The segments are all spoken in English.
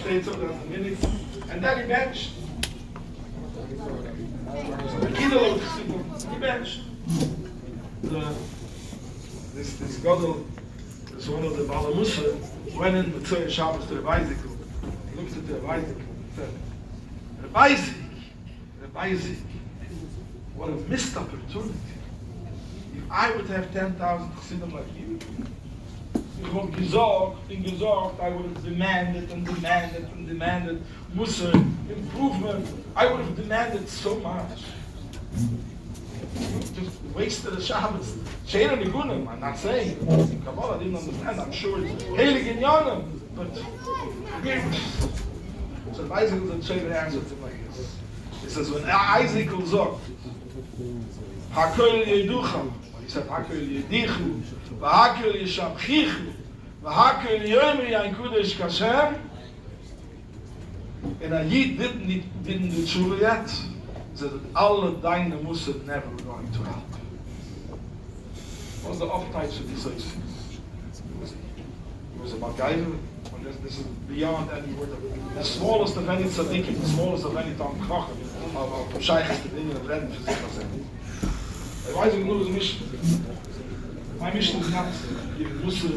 steht so, that's a minute. And then he benched. So the Kiddo, he benched. This Gadol, this one of the Balamusa, went in with Tzoi Shabbos to the bicycle. He looked at the bicycle and said, Rabbi, what a missed opportunity. If I would have 10,000 Chassidim like you, I would have demanded Musa, improvement. I would have demanded so much. Just wasted the Shabbos. Sheira Nigunim, I'm not saying. In Kabbalah, I didn't understand. I'm sure it's Heilig in Yonim. But so Isaac was a Sheira answered him like this. He says, when Isaac was up, Hakol Yeducha, he said, Hakol Yedichu, V'Hakol Yeshamchichu, V'Hakol Yomri Ein Kudesh Kashem, and a Yid didn't do tshuva yet. He said that all the Daina Musa never were going to help. What was the off-types of these things? It was about Gaiva. This is beyond any word of the smallest of any tzaddikim, the smallest of any Talmid Chacham, of Shaykhs, the Indian of Reden, why is it Gnu's mission? My mission is not to give Musa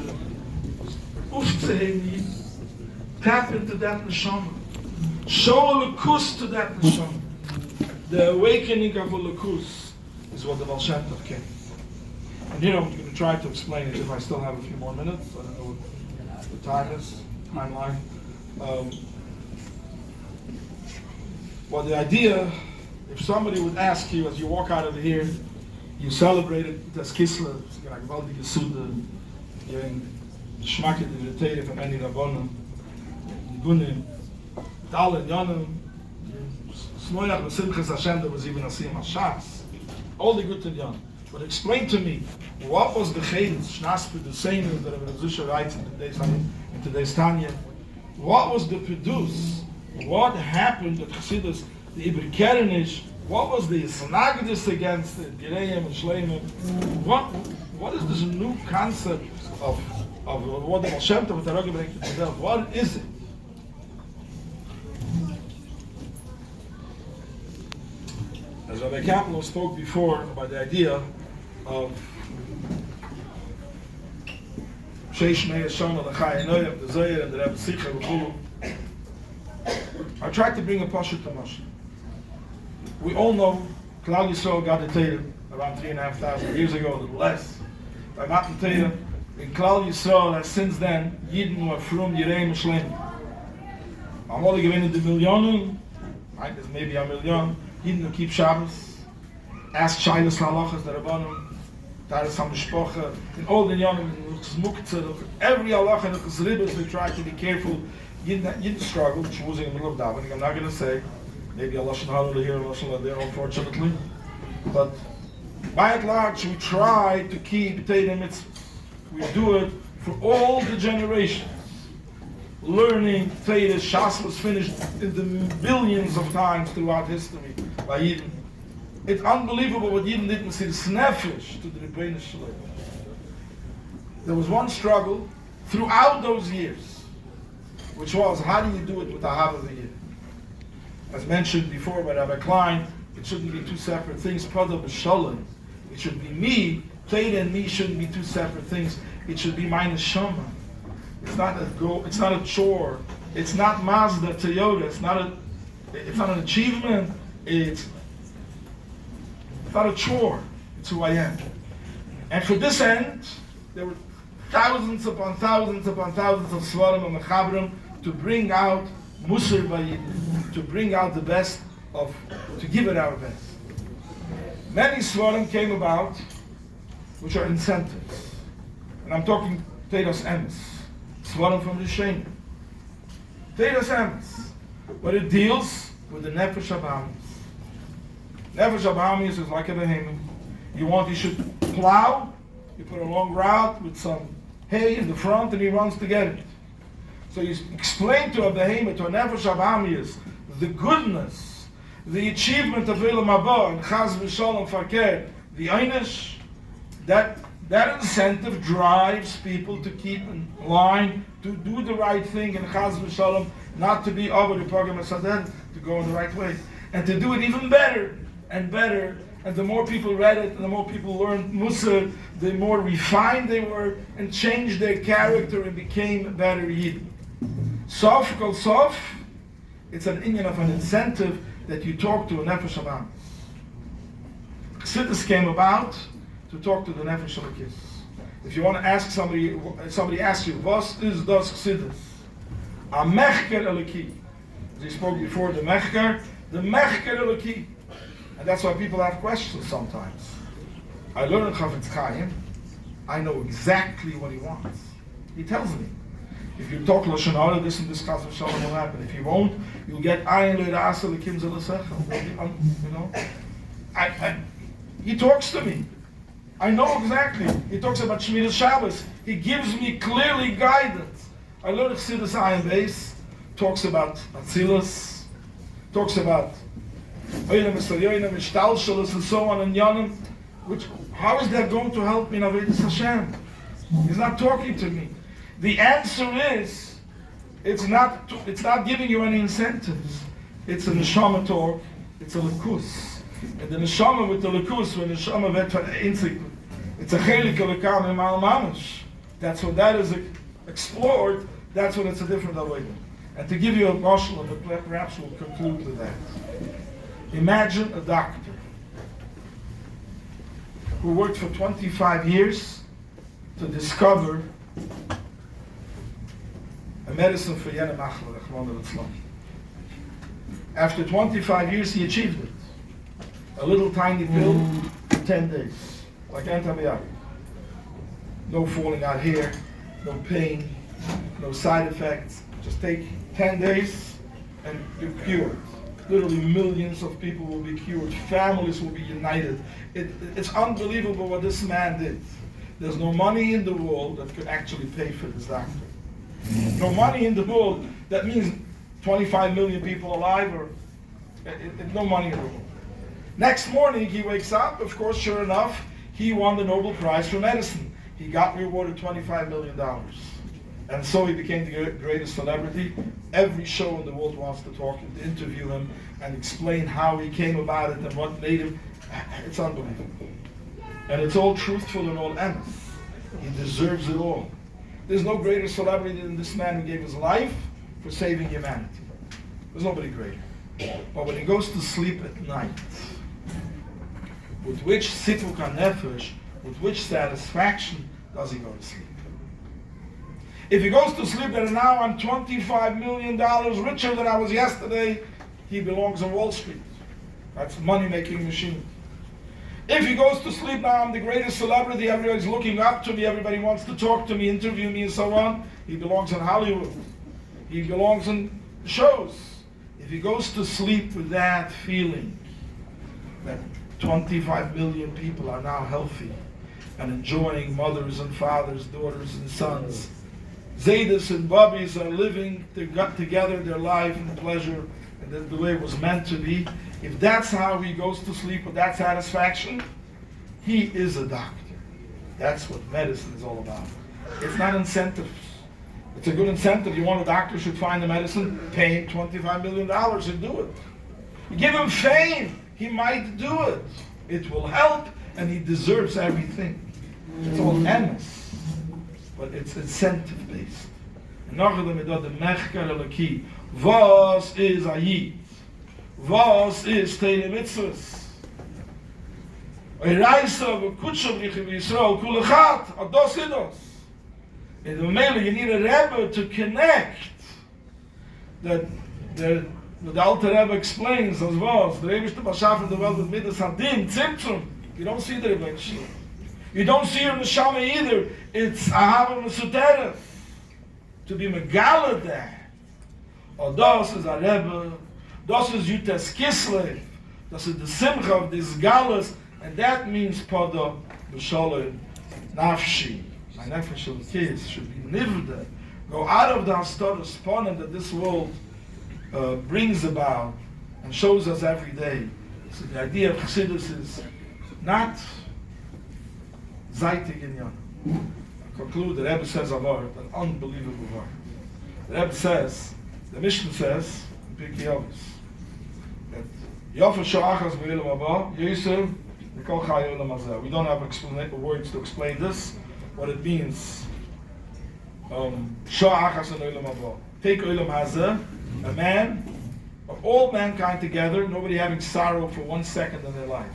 tap into that neshama. Show a lakus to that neshama. The awakening of a lakus is what the Baal Shem Tov came. And here I'm going to try to explain it if I still have a few more minutes. I don't know what the time is, timeline. Well, the idea, if somebody would ask you as you walk out of here, you celebrated das Kislev, you're like gewaltige Sude, you're in Schmacke Divinität von Eni Rabbonim, Gunim, Tal and Yonim, Smoyach B'Simchas Hashem, there was even a Siyam HaShas, all the good to Yonim. But explain to me, what was the Chedus, Shnaspe, the Seinu, that Rabbi Zusha writes in today's Tanya, what was the Pedus, what happened at Chassidus, the Ibn Kerenish, what was the Snagdus against it, Gireim and Shleimim? What is this new concept of what the Baal Shem Tov brings to the Delft? What is it? As Rabbi Kaplan spoke before about the idea of Sheish Mei Shana, the Chai Enoyim, the Zoyer, and the Rebbe Sikha, V'chulu, I tried to bring a Pasha to Moshe. We all know Klal Yisrael got the Torah around 3,500 years ago, a little less, by Matan Torah. In Klal Yisrael, and since then, Yidden were from Yireim Shleim. I'm only giving the Millionen, right? There's maybe a million. Yidden who keep Shabbos, ask Shailas Halachas, the Rabbanim, Taras HaMishpocha, in all the Yonim, every Halacha and the Chesribas, we try to be careful. Yidden struggle, which was in the middle of davening. I'm not going to say, maybe a Lashon Hallel here, a Lashon Hallel there, unfortunately. But by and large, we try to keep Torah mitzvahs. We do it for all the generations. Learning Torah, Shas was finished in the billions of times throughout history by Yidden. It's unbelievable what Yidden did in Siddhis Nefesh to the Rebbeinu Shalom. There was one struggle throughout those years, which was, how do you do it with the half of the year? As mentioned before by Rabbi Klein, it shouldn't be two separate things. Pada b'shalom. It should be me. Torah and me shouldn't be two separate things. It should be my neshama. It's not a goal. It's not a chore. It's not Mazda, Toyota. It's not an achievement. It's not a chore. It's who I am. And for this end, there were thousands upon thousands upon thousands of Svarim and Mechabrim to bring out Musar B'Yidin, to bring out the best to give it our best. Many Svarim came about, which are incentives. And I'm talking Teiras Emes, Svarim from the Shem. Teiras Emes, but it deals with the Nefesh Abahamis. Nefesh Abahamis is like a behemoth. You should plow, you put a long route with some hay in the front and he runs to get it. So you explain to a behemoth, to a Nefesh Abahamis, the goodness, the achievement of Ilam Haba and Chaz V'Shalom Fakir, the Einish, that incentive drives people to keep in line, to do the right thing, and Chaz V'Shalom, not to be over the program to go in the right way, and to do it even better and better. And the more people read it, and the more people learned Mussar, the more refined they were and changed their character and became better Yid. Sof kol sof, it's an inyan of an incentive that you talk to a nefesh about. Chassidus came about to talk to the nefesh Elokis. If you want to ask somebody asks you, "Was is das Chassidus?" A mechker Eloki. As he spoke before, the mechker Eloki. And that's why people have questions sometimes. I learned Chavetz Chaim. I know exactly what he wants. He tells me. If you talk Lashon Hara, this and this Chas v'Shalom will happen. If you won't, you'll get Ayin Le'Ra'asa L'Kim Z'L'Sechel. You know? He talks to me. I know exactly. He talks about Shemiras Shabbos. He gives me clearly guidance. I learned Chassidus Ayin Beis. Talks about Atzilus. Talks about Oynam Esrayoynam, Ishtalshalos, and so on, and Yonim. How is that going to help me in Avodas Hashem? He's not talking to me. The answer is, it's not giving you any incentives. It's a neshama talk. It's a lekus. And the neshama with the lekus, when the neshama vet van einzig, it's a chelik lekam emal mamash. That's when that is explored. That's when it's a different way. And to give you a marshal, and perhaps we'll conclude with that. Imagine a doctor who worked for 25 years to discover a medicine for Yana Machla, Rachmana Litzlan. After 25 years, he achieved it. A little tiny pill, 10 days, like antibiotic. No falling out hair, no pain, no side effects. Just take 10 days and you're cured. Literally millions of people will be cured. Families will be united. It's unbelievable what this man did. There's no money in the world that could actually pay for this doctor. No money in the world. That means 25 million people alive, or no money in the world. Next morning he wakes up. Of course, sure enough, he won the Nobel Prize for medicine. He got rewarded $25 million. And so he became the greatest celebrity. Every show in the world wants to talk and to interview him and explain how he came about it and what made him. It's unbelievable. And it's all truthful and all emes. He deserves it all. There's no greater celebrity than this man who gave his life for saving humanity. There's nobody greater. But when he goes to sleep at night, with which sipuk hanefesh, with which satisfaction does he go to sleep? If he goes to sleep that now I'm $25 million richer than I was yesterday, he belongs on Wall Street. That's a money-making machine. If he goes to sleep now I'm the greatest celebrity, everybody's looking up to me, everybody wants to talk to me, interview me and so on, he belongs in Hollywood. He belongs in shows. If he goes to sleep with that feeling that 25 million people are now healthy and enjoying mothers and fathers, daughters and sons, Zaydis and Bobbies are living together their life in pleasure and the way it was meant to be. If that's how he goes to sleep with that satisfaction, he is a doctor. That's what medicine is all about. It's not incentives. It's a good incentive. You want a doctor should find the medicine, pay him $25 million and do it. You give him fame, he might do it. It will help and he deserves everything. It's all emes. But it's incentive-based. Was is a Yid? Was is Teire Mitzvahs? In the middle, you need a Rebbe to connect. That the Alter Rebbe explains as was, the Rebbe is the Bashaf in the world with Midas Hadim, Tzimtzum. You don't see the Rebbe in Shia. You don't see her in the Shama either. It's Ahava Mesuteref. To be Megala there. Or das is a Rebbe. Das is Yutes Kislev. Das is the Simcha of this Galus. And that means Pada B'Shalom Nafshi. My nefesh kids should be nivda. Go out of the Hastara Spanim that this world brings about and shows us every day. So the idea of Chassidus is not Zaitig in Yon. I conclude, the Rebbe says a word, an unbelievable word. The Rebbe says, The Mishnah says, in Pirkei Avos, that Yofa Sha'achas Be'elam Haba, Yisur, Mikol Chai Olam Hazeh. We don't have words to explain this, what it means. Sha'achas and Olam Haba. Take Olam Hazeh, a man, of all mankind together, nobody having sorrow for 1 second in their life.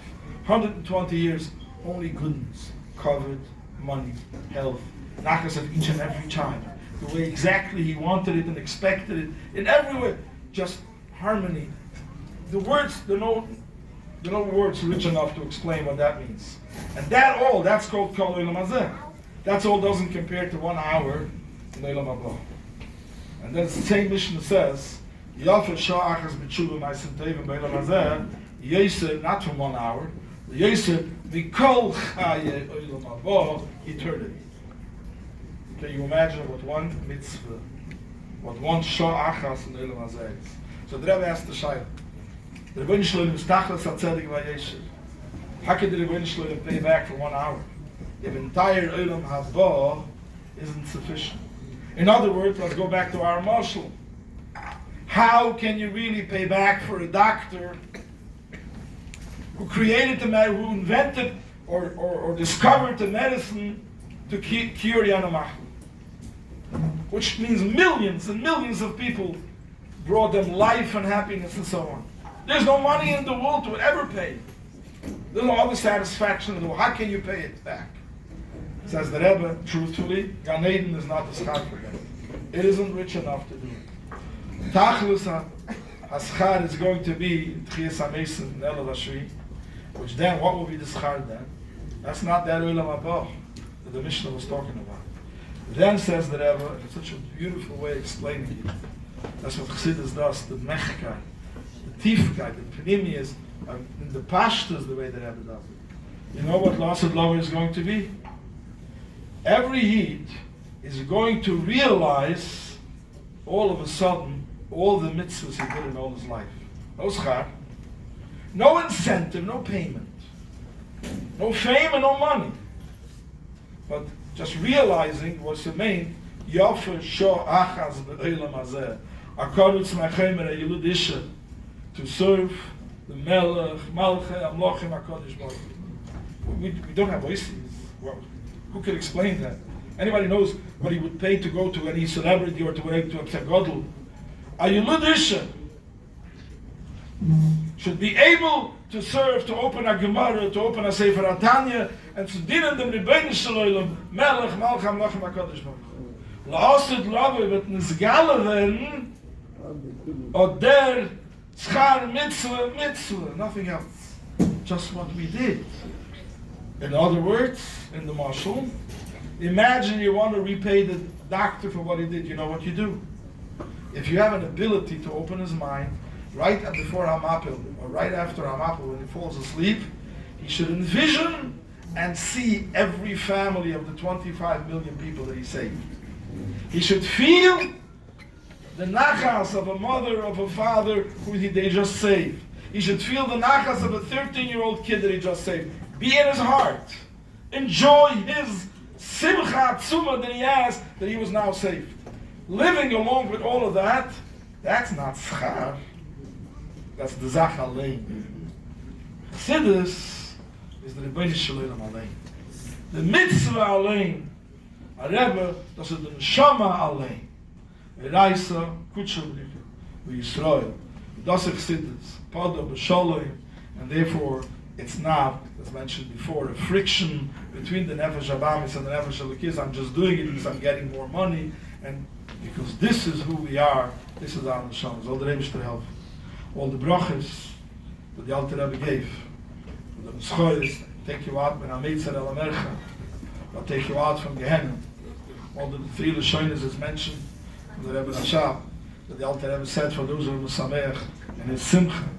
120 years, only goodness, covered, money, health, nachas of each and every child, the way exactly he wanted it and expected it, in every way, just harmony. The words, there are no words rich enough to explain what that means. And that's called Kol Olam Hazeh. That's all doesn't compare to 1 hour in Olam Haba. And then the same Mishnah says, Yafet Sha'achas B'tshuva Ma'asim Tovim B'Olam Hazeh, Yosef, not from 1 hour, Yosef, Mikol Chaye Olam Haba, eternity. Can you imagine what one mitzvah, what one Sha'achas in Olam Hazeh is? So the Rebbe asked the Shaila, the Rebbeinu Shalom is Tachlis HaTzedek V'Yesher. How can the Rebbeinu Shalom pay back for 1 hour? If entire Olam Haba isn't sufficient. In other words, let's go back to our marshal. How can you really pay back for a doctor who created the who invented or discovered the medicine to cure Yanamach? Which means millions and millions of people, brought them life and happiness and so on. There's no money in the world to ever pay. There's no other satisfaction in the world. How can you pay it back? Says the Rebbe, truthfully, Gan Eden is not the schar for them. It isn't rich enough to do it. Tachlus HaSchar is going to be Tchias HaMesim and Elav HaShvi, which then, what will be the schar then? That's not that Olam Haba that the Mishnah was talking about. Then says the Rebbe, in such a beautiful way explaining it, that's what Chassidus does, the Mechkeit, the Tiefkeit, the Pnimius, in the Pashtas, the way the Rebbe does it. You know what Lasad Lover is going to be? Every Yid is going to realize all of a sudden all the mitzvahs he did in all his life. No schar, no incentive, no payment, no fame and no money. But just realizing what's the main Yafa Sho Achaz Be'olam Hazeh, Akarutz Machemer Yilud Isha, to serve the Melech, Malchei, Amlochim, HaKadosh Baruch Hu. We don't have voices. Well, who could explain that? Anybody knows what he would pay to go to any celebrity or to a Gadol? A Yilud Isha should be able to serve, to open a Gemara, to open a Sefer HaTanya, and to dienen dem Rebbeinu Shalom, Melech, Malchei, Amlochim, HaKadosh Baruch Hu. La'asid Lave wird nisgale werden, or der schar mitzvah, nothing else. Just what we did. In other words, in the marshal, imagine you want to repay the doctor for what he did. You know what you do? If you have an ability to open his mind, right before Hamapil, or right after Hamapil, when he falls asleep, he should envision and see every family of the 25 million people that he saved. He should feel the nachas of a mother, of a father who they just saved. He should feel the nachas of a 13-year-old kid that he just saved. Be in his heart. Enjoy his simcha tzuma that he has, that he was now saved. Living along with all of that, that's not schar. That's the zach alein. Chassidus is the Rebbeinu Shalom alein. The mitzvah alein. A Rebbe, das ist the neshama alein. Reisa, Kutschelbrike, Yisrael. Das ist Chassidus. Pada b'shalom, and therefore it's not, as mentioned before, a friction between the Nefesh Abamis and the Nefesh Elokiz. I'm just doing it because I'm getting more money, and because this is who we are, this is our Neshamas. All the Rebbe to help. All the brachas that the Alter Rebbe gave. The Meschoyes, take you out, Ben Amitzer El Amercha, will take you out from Gehenna. All the three Lashonis is mentioned from the Rebbe Rashab, that the Alter Rebbe said for those who are Musameach, and his Simcha,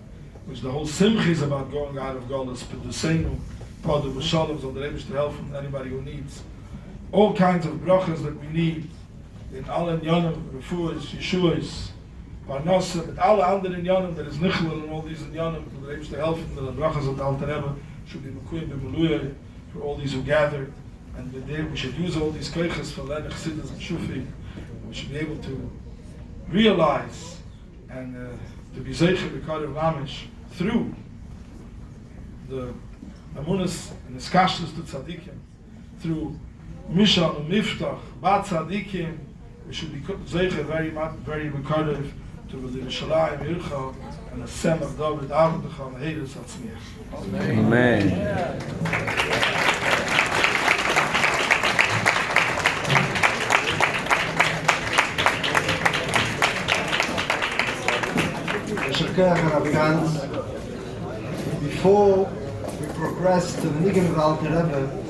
which the whole Simcha is about going out of Golas, Pedusenu, Pada B'Shalom, all the Rebbe to help from anybody who needs. All kinds of brachas that we need in alle Inyanim, Refuahs, Yeshuas, Parnasa, with alle anderen Inyanim, there is Nichlel and all these Inyanim, for the Rebbe to help from the brachas of the Alter Rebbe, should be Mekuyim B'Meluyah, for all these who gathered, and we should use all these koiches for Lenach, Chassidus, and Shufi. We should be able to realize and to be zeicher b'karev mamish through the amunas and the skashtas to tzaddikim, through Mishal and Miftach, Bat Tzaddikim, we should be zeicher very b'karev to the Yerushalayim Yircha and the Sem of David Avadach and Heides Atzmiach. Amen. Before we progress to the Niggin of Alter Rebbe,